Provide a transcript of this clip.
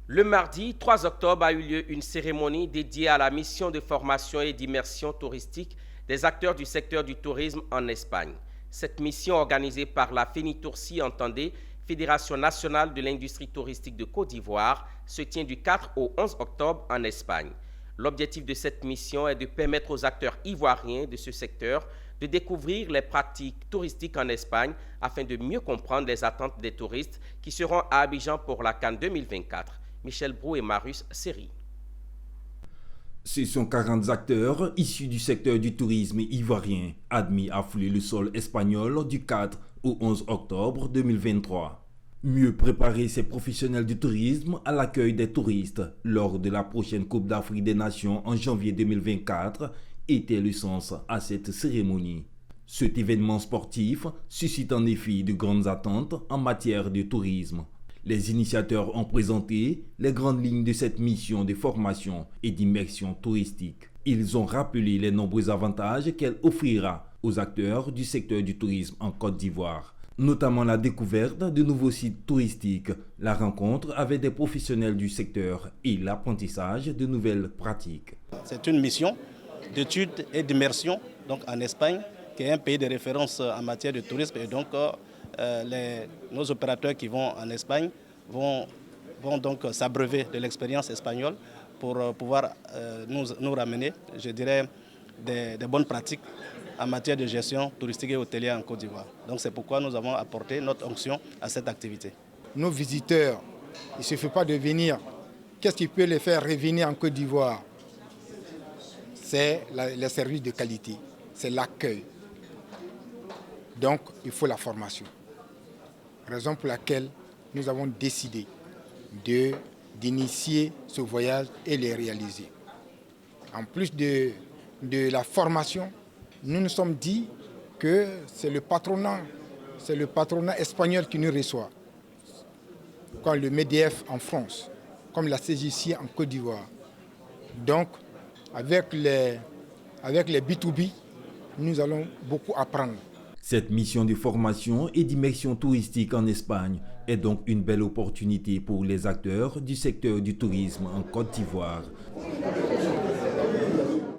Le mardi 3 octobre a eu lieu une cérémonie dédiée à la mission de formation et d'immersion touristique des acteurs du secteur du tourisme en Espagne. Cette mission organisée par la FENITOURCI, entendez, Fédération nationale de l'industrie touristique de Côte d'Ivoire, se tient du 4 au 11 octobre en Espagne. L'objectif de cette mission est de permettre aux acteurs ivoiriens de ce secteur de découvrir les pratiques touristiques en Espagne afin de mieux comprendre les attentes des touristes qui seront à Abidjan pour la CAN 2024. Michel Brou et Marius Seri. Ce sont 40 acteurs issus du secteur du tourisme ivoirien admis à fouler le sol espagnol du 4 au 11 octobre 2023. Mieux préparer ces professionnels du tourisme à l'accueil des touristes lors de la prochaine Coupe d'Afrique des Nations en janvier 2024 était le sens à cette cérémonie. Cet événement sportif suscite en effet de grandes attentes en matière de tourisme. Les initiateurs ont présenté les grandes lignes de cette mission de formation et d'immersion touristique. Ils ont rappelé les nombreux avantages qu'elle offrira aux acteurs du secteur du tourisme en Côte d'Ivoire, notamment la découverte de nouveaux sites touristiques, la rencontre avec des professionnels du secteur et l'apprentissage de nouvelles pratiques. C'est une mission d'études et d'immersion donc en Espagne, qui est un pays de référence en matière de tourisme, et donc nos opérateurs qui vont en Espagne vont donc s'abreuver de l'expérience espagnole pour pouvoir nous ramener, je dirais, des bonnes pratiques en matière de gestion touristique et hôtelière en Côte d'Ivoire. Donc c'est pourquoi nous avons apporté notre onction à cette activité. Nos visiteurs, il ne suffit pas de venir. Qu'est-ce qui peut les faire revenir en Côte d'Ivoire? C'est les services de qualité, c'est l'accueil. Donc il faut la formation. Raison pour laquelle nous avons décidé d'initier ce voyage et le réaliser. En plus de la formation, nous nous sommes dit que c'est le patronat espagnol qui nous reçoit, comme le MEDEF en France, comme la CGC en Côte d'Ivoire. Donc, avec les B2B, nous allons beaucoup apprendre. Cette mission de formation et d'immersion touristique en Espagne est donc une belle opportunité pour les acteurs du secteur du tourisme en Côte d'Ivoire.